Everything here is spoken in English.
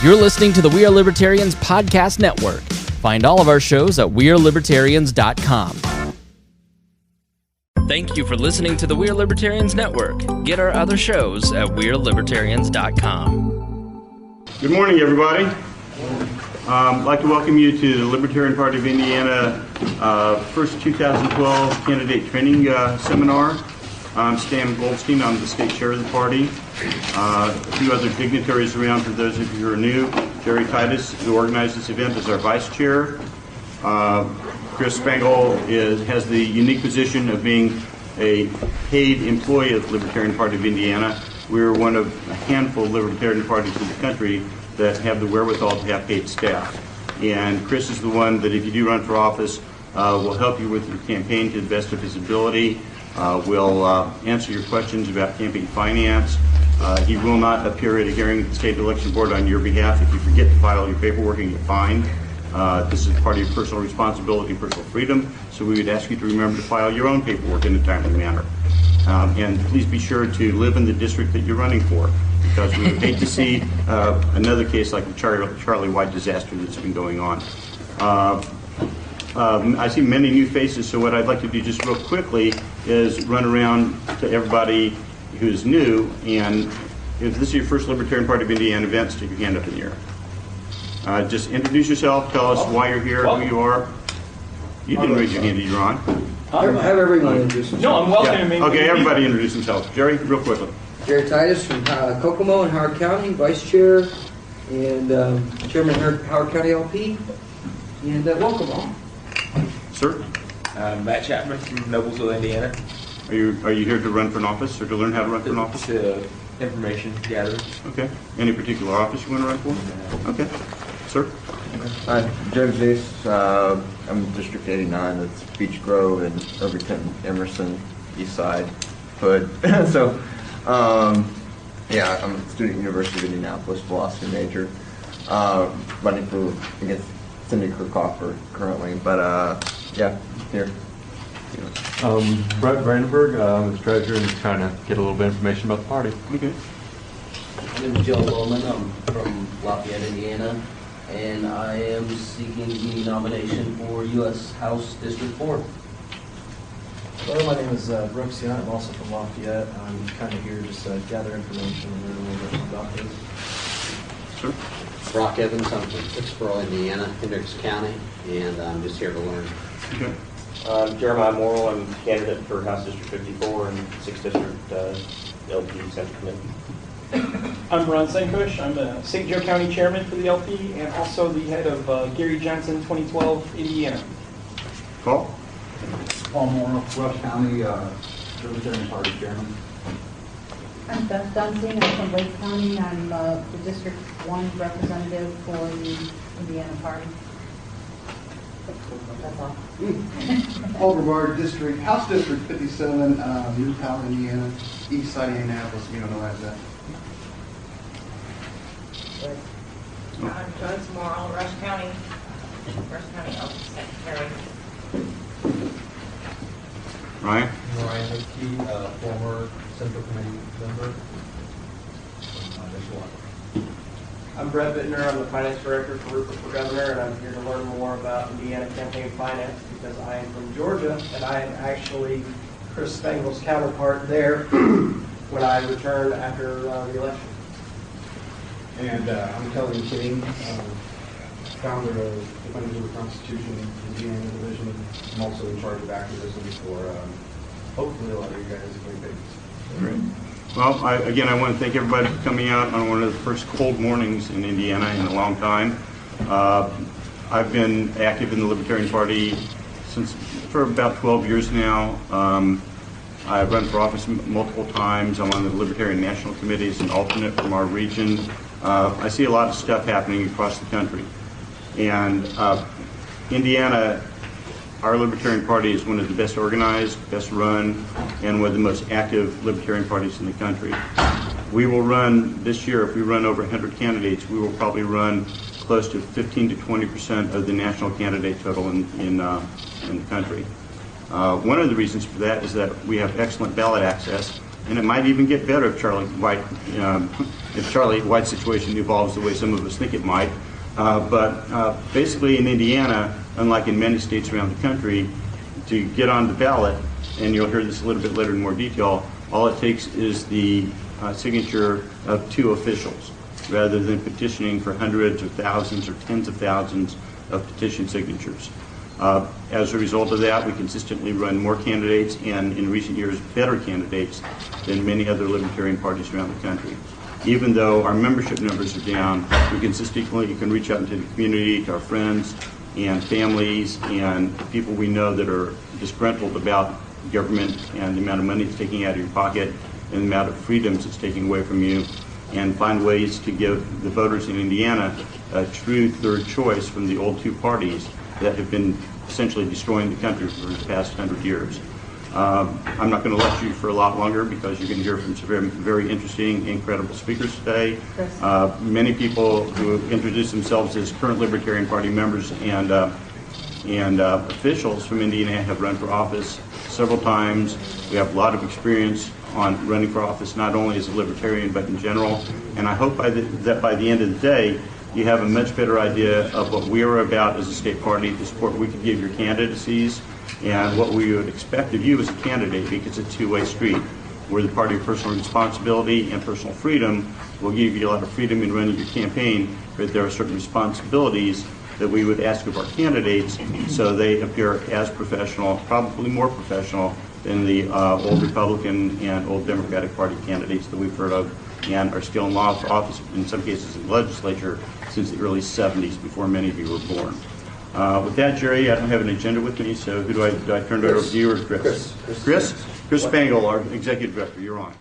You're listening to the We Are Libertarians podcast network. Find all of our shows at wearelibertarians.com. Thank you for listening to the We Are Libertarians network. Get our other shows at wearelibertarians.com. Good morning, everybody. I'd like to welcome you to the Libertarian Party of Indiana first 2012 candidate training seminar. I'm Stan Goldstein. I'm the state chair of the party. A few other dignitaries around for those of you who are new. Jerry Titus, who organized this event, is our vice chair. Chris Spangle has the unique position of being a paid employee of the Libertarian Party of Indiana. We're one of a handful of Libertarian parties in the country that have the wherewithal to have paid staff. And Chris is the one that, if you do run for office, will help you with your campaign to the best of his ability. Will answer your questions about campaign finance. He will not appear at a hearing at the State Election Board on your behalf if you forget to file your paperwork and get fined. This is part of your personal responsibility and personal freedom, so we would ask you to remember to file your own paperwork in a timely manner. And please be sure to live in the district that you're running for, because we would hate to see another case like the Charlie White disaster that's been going on. I see many new faces, so what I'd like to do just real quickly is run around to everybody who's new, and if this is your first Libertarian Party of Indiana event, stick your hand up in the air. Just introduce yourself, tell us why you're here, who you are. You didn't raise your hand, did you, Ron? Have everyone introduce themselves. No, I'm welcoming. Yeah. Okay, everybody introduce themselves. Jerry, real quickly. Jerry Titus from Kokomo in Howard County, Vice Chair and Chairman Howard County LP. And welcome all. Sir? Matt Chapman from Noblesville, Indiana. Are you here to run for an office or to learn how to run for an office? Information gathering. Okay. Any particular office you want to run for? Okay. Sir? Joe Zace, I'm District 89. That's Beech Grove and Irvington, Emerson, East Side, Hood. So, yeah, I'm a student at University of Indianapolis, philosophy major. Running against Cindy Kirchhofer currently, but yeah, here. Brett Brandenburg, I'm the treasurer and trying to get a little bit of information about the party. Okay. My name is Joe Loman. I'm from Lafayette, Indiana, and I am seeking the nomination for U.S. House District 4. Hello, my name is Brooks Young. I'm also from Lafayette. I'm kind of here just to gather information and learn a little bit about this. Sure. Brock Evans, I'm from Pittsburgh, Indiana, Hendricks County, and I'm just here to learn. Okay. Jeremiah Morrill, I'm candidate for House District 54 and 6th District LP Central Committee. I'm Ron Senkush. I'm the St. Joe County Chairman for the LP and also the head of Gary Johnson 2012 Indiana. Paul? Paul Morrill, Rush County Libertarian Party Chairman. I'm Beth Dunsing. I'm from Lake County. I'm the District 1 representative for the Indiana Party. That's all. Overbar District, House District 57, Newtown, Indiana, East Side, Indianapolis. You don't know as that. I'm Joyce Morrill, Rush County Health Secretary. Ryan? Ryan Hickey, former Central Committee member. I'm Brett Bittner. I'm the Finance Director for Rupert for Governor, and I'm here to learn more about Indiana campaign finance because I am from Georgia, and I am actually Chris Spangle's counterpart there when I return after the election. And I'm Kelly McCain, founder of Defenders of the Constitution, Indiana Division. I'm also in charge of activism for hopefully a lot of you guys are great. Great. Well, I want to thank everybody for coming out on one of the first cold mornings in Indiana in a long time. I've been active in the Libertarian Party for about 12 years now. I've run for office multiple times. I'm on the Libertarian National Committee as an alternate from our region. I see a lot of stuff happening across the country. And Indiana, our Libertarian Party is one of the best organized, best run, and one of the most active Libertarian parties in the country. We will run, this year, if we run over 100 candidates, we will probably run close to 15 to 20% of the national candidate total in the country. One of the reasons for that is that we have excellent ballot access. and it might even get better if Charlie White's situation evolves the way some of us think it might. But basically in Indiana, unlike in many states around the country, to get on the ballot, and you'll hear this a little bit later in more detail, all it takes is the signature of 2 officials, rather than petitioning for hundreds or thousands or tens of thousands of petition signatures. As a result of that, we consistently run more candidates, and in recent years, better candidates than many other libertarian parties around the country. Even though our membership numbers are down, we consistently can reach out into the community, to our friends and families and people we know that are disgruntled about government and the amount of money it's taking out of your pocket and the amount of freedoms it's taking away from you, and find ways to give the voters in Indiana a true third choice from the old 2 parties that have been essentially destroying the country for the past 100 years. I'm not going to lecture you for a lot longer because you're going to hear from some very, very interesting, incredible speakers today. Many people who introduce themselves as current Libertarian Party members and officials from Indiana have run for office several times. We have a lot of experience on running for office, not only as a Libertarian, but in general. And I hope that by the end of the day, you have a much better idea of what we are about as a state party, the support we could give your candidacies, and what we would expect of you as a candidate, because it's a two-way street. We're the party of personal responsibility and personal freedom. We'll give you a lot of freedom in running your campaign, but there are certain responsibilities that we would ask of our candidates so they appear as professional, probably more professional than the old Republican and old Democratic Party candidates that we've heard of and are still in law for office, in some cases in the legislature, since the early 70s, before many of you were born. With that, Jerry, I don't have an agenda with me, so do I turn it over to you or Chris? Chris Spangle, our Executive Director, you're on.